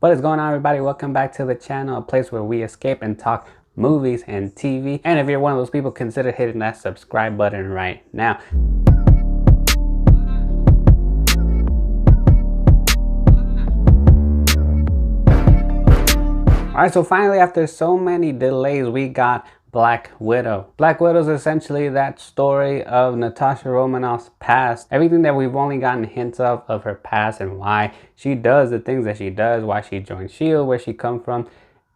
What is going on, everybody? Welcome back to the channel, a place where we escape and talk movies and TV. And if you're one of those people, consider hitting that subscribe button right now. Alright, so finally, after so many delays, we got Black Widow. Black Widow is essentially that story of Natasha Romanoff's past. Everything that we've only gotten hints of her past and why she does the things that she does, why she joined S.H.I.E.L.D., where she come from.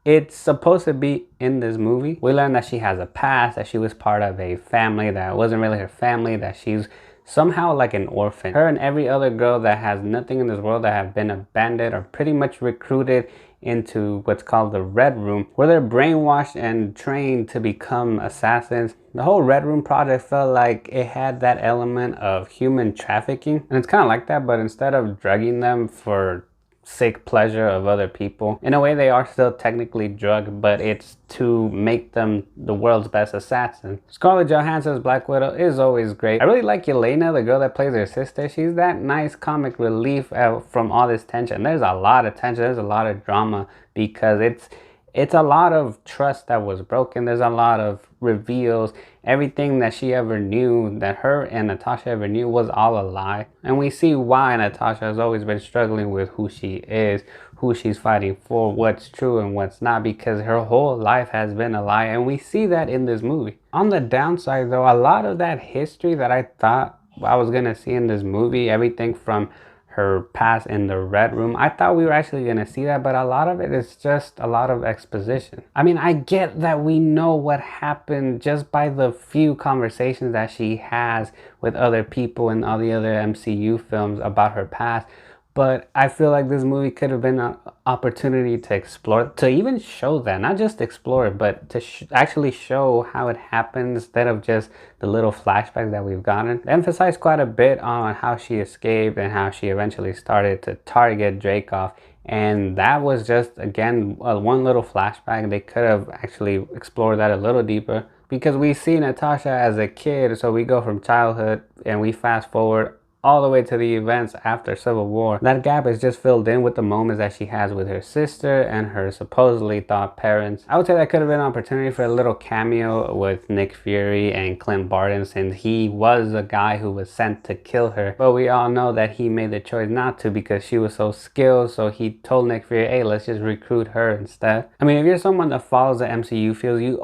It's supposed to be in this movie. We learn that she has a past, that she was part of a family that wasn't really her family, that she's somehow like an orphan. Her and every other girl that has nothing in this world that have been abandoned or pretty much recruited into what's called the Red Room, where they're brainwashed and trained to become assassins. The whole Red Room project felt like it had that element of human trafficking, and it's kind of like that, but instead of drugging them for sick pleasure of other people, in a way they are still technically drugged, but it's to make them the world's best assassin. Scarlett Johansson's Black Widow is always great. I really like Yelena, the girl that plays her sister. She's that nice comic relief from all this tension. There's a lot of tension, there's a lot of drama, because it's a lot of trust that was broken. There's a lot of reveals. Everything that she ever knew, that her and Natasha ever knew, was all a lie. And we see why Natasha has always been struggling with who she is, who she's fighting for, what's true and what's not, because her whole life has been a lie. And we see that in this movie. On the downside though, a lot of that history that I thought I was gonna see in this movie, everything from her past in the Red Room, I thought we were actually going to see that, but a lot of it is just a lot of exposition. I mean, I get that we know what happened just by the few conversations that she has with other people in all the other MCU films about her past, but I feel like this movie could have been an opportunity to explore, to even show that, not just explore it, but to actually show how it happened instead of just the little flashbacks that we've gotten. They emphasize quite a bit on how she escaped and how she eventually started to target Dreykov. And that was just, again, one little flashback. They could have actually explored that a little deeper, because we see Natasha as a kid. So we go from childhood and we fast forward all the way to the events after Civil War. That gap is just filled in with the moments that she has with her sister and her supposedly thought parents. I would say that could have been an opportunity for a little cameo with Nick Fury and Clint Barton, since he was the guy who was sent to kill her. But we all know that he made the choice not to, because she was so skilled. So he told Nick Fury, hey, let's just recruit her instead. I mean, if you're someone that follows the MCU field, we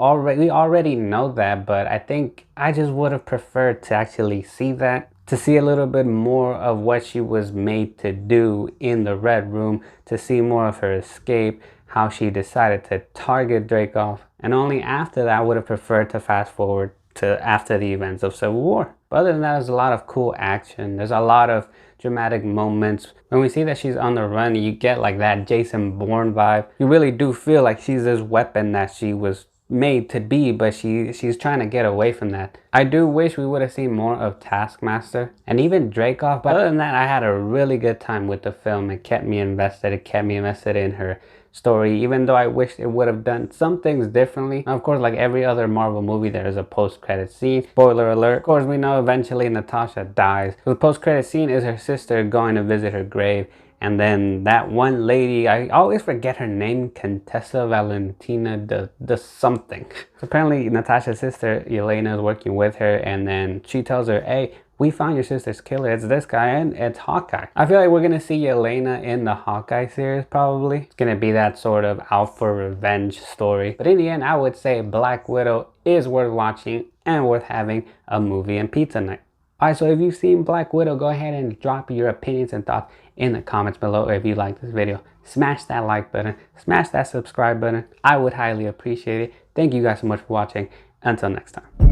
already know that, but I think I just would have preferred to actually see that, to see a little bit more of what she was made to do in the Red Room, to see more of her escape, how she decided to target Dreykov. And only after that I would have preferred to fast forward to after the events of Civil War. But other than that, there's a lot of cool action. There's a lot of dramatic moments. When we see that she's on the run, you get like that Jason Bourne vibe. You really do feel like she's this weapon that she was made to be, but she's trying to get away from that. I do wish we would have seen more of Taskmaster and even Dreykov, but other than that, I had a really good time with the film. It kept me invested. It kept me invested in her story, even though I wish it would have done some things differently. Now, of course, like every other Marvel movie, there is a post-credit scene. Spoiler alert. Of course, we know eventually Natasha dies. So the post-credit scene is her sister going to visit her grave. And then that one lady, I always forget her name, Contessa Valentina de something. So apparently Natasha's sister, Yelena, is working with her, and then she tells her, hey, we found your sister's killer. It's this guy, and it's Hawkeye. I feel like we're going to see Yelena in the Hawkeye series, probably. It's going to be that sort of out for revenge story. But in the end, I would say Black Widow is worth watching and worth having a movie and pizza night. Alright, so if you've seen Black Widow, go ahead and drop your opinions and thoughts in the comments below. If you like this video, smash that like button, smash that subscribe button. I would highly appreciate it. Thank you guys so much for watching. Until next time.